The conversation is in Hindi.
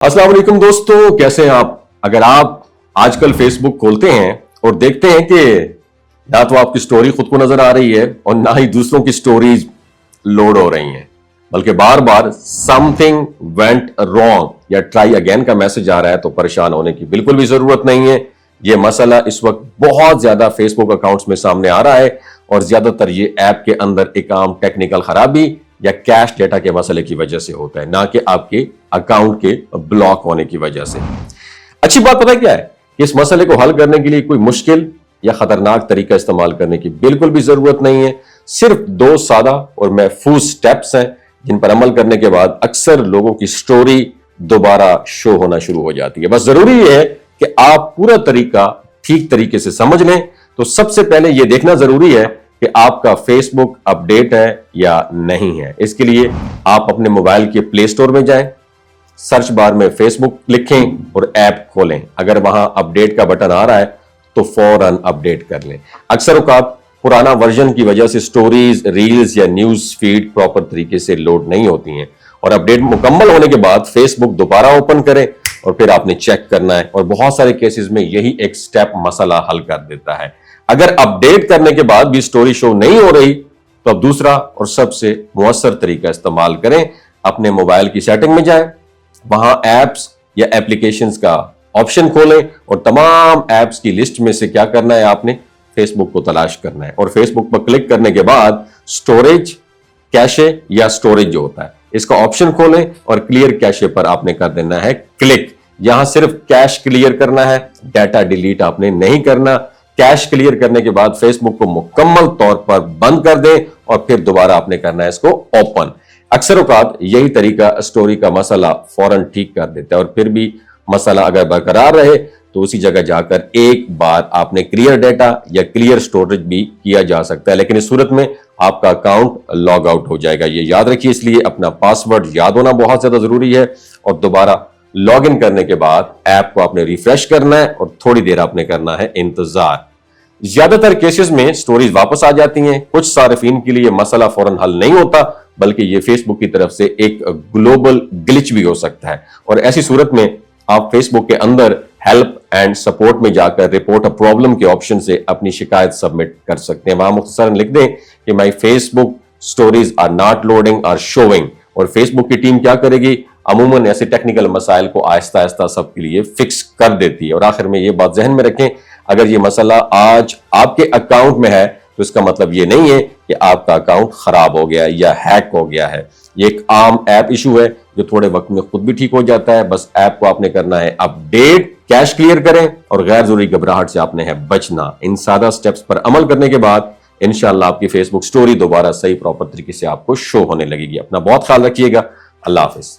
अस्सलाम वालेकुम दोस्तों, कैसे हैं आप। अगर आप आजकल फेसबुक खोलते हैं और देखते हैं कि ना तो आपकी स्टोरी खुद को नजर आ रही है और ना ही दूसरों की स्टोरीज लोड हो रही हैं, बल्कि बार बार समथिंग वेंट रॉन्ग या ट्राई अगेन का मैसेज आ रहा है, तो परेशान होने की बिल्कुल भी जरूरत नहीं है। यह मसला इस वक्त बहुत ज्यादा फेसबुक अकाउंट्स में सामने आ रहा है और ज्यादातर ये ऐप के अंदर एक आम टेक्निकल खराबी या कैश डेटा के मसले की वजह से होता है, ना कि आपके अकाउंट के ब्लॉक होने की वजह से। अच्छी बात पता क्या है कि इस मसले को हल करने के लिए कोई मुश्किल या खतरनाक तरीका इस्तेमाल करने की बिल्कुल भी जरूरत नहीं है। सिर्फ दो सादा और महफूज स्टेप्स हैं जिन पर अमल करने के बाद अक्सर लोगों की स्टोरी दोबारा शो होना शुरू हो जाती है। बस जरूरी है कि आप पूरा तरीका ठीक तरीके से समझ लें। तो सबसे पहले यह देखना जरूरी है कि आपका फेसबुक अपडेट है या नहीं है। इसके लिए आप अपने मोबाइल के प्ले स्टोर में जाएं, सर्च बार में फेसबुक लिखें और ऐप खोलें। अगर वहां अपडेट का बटन आ रहा है तो फौरन अपडेट कर लें। अक्सर औकात पुराना वर्जन की वजह से स्टोरीज, रील्स या न्यूज फीड प्रॉपर तरीके से लोड नहीं होती हैं और अपडेट मुकम्मल होने के बाद फेसबुक दोबारा ओपन करें और फिर आपने चेक करना है। और बहुत सारे केसेस में यही एक स्टेप मसला हल कर देता है। अगर अपडेट करने के बाद भी स्टोरी शो नहीं हो रही तो अब दूसरा और सबसे मुअस्सर तरीका इस्तेमाल करें। अपने मोबाइल की सेटिंग में जाएं, वहां एप्स या एप्लीकेशंस का ऑप्शन खोलें और तमाम एप्स की लिस्ट में से क्या करना है, आपने फेसबुक को तलाश करना है और फेसबुक पर क्लिक करने के बाद स्टोरेज, कैशे या स्टोरेज जो होता है इसका ऑप्शन खोलें और क्लियर कैशे पर आपने कर देना है क्लिक। यहां सिर्फ कैश क्लियर करना है, डाटा डिलीट आपने नहीं करना। कैश क्लियर करने के बाद फेसबुक को मुकम्मल तौर पर बंद कर दें और फिर दोबारा आपने करना है इसको ओपन। अक्सर औकात यही तरीका स्टोरी का मसला फौरन ठीक कर देता है और फिर भी मसला अगर बरकरार रहे तो उसी जगह जाकर एक बार आपने क्लियर डाटा या क्लियर स्टोरेज भी किया जा सकता है, लेकिन इस सूरत में आपका अकाउंट लॉग आउट हो जाएगा। ये याद रखिए, इसलिए अपना पासवर्ड याद होना बहुत ज्यादा जरूरी है और दोबारा लॉग इन करने के बाद ऐप को आपने रिफ्रेश करना है और थोड़ी देर आपने करना है इंतजार। ज्यादातर केसेस में स्टोरीज वापस आ जाती हैं। कुछ सारिफीन के लिए मसला फौरन हल नहीं होता, बल्कि ये फेसबुक की तरफ से एक ग्लोबल ग्लिच भी हो सकता है और ऐसी सूरत में आप फेसबुक के अंदर हेल्प एंड सपोर्ट में जाकर रिपोर्ट अ प्रॉब्लम के ऑप्शन से अपनी शिकायत सबमिट कर सकते हैं। वहां मुख्तसरन लिख दें कि my Facebook stories are not loading or showing और फेसबुक की टीम क्या करेगी, अमूमन ऐसे टेक्निकल मसाइल को आहिस्ता आहिस्ता सबके लिए फिक्स कर देती है। और आखिर में ये बात जहन में रखें, अगर ये मसला आज आपके अकाउंट में है तो इसका मतलब ये नहीं है कि आपका अकाउंट खराब हो गया या हैक हो गया है। ये एक आम ऐप इशू है जो थोड़े वक्त में खुद भी ठीक हो जाता है। बस ऐप को आपने करना है अपडेट, कैश क्लियर करें और गैर जरूरी घबराहट से आपने है बचना। इन सादा स्टेप्स पर अमल करने के बाद इंशाल्लाह आपकी फेसबुक स्टोरी दोबारा सही प्रॉपर तरीके से आपको शो होने लगेगी। अपना बहुत ख्याल रखिएगा। अल्लाह हाफिज।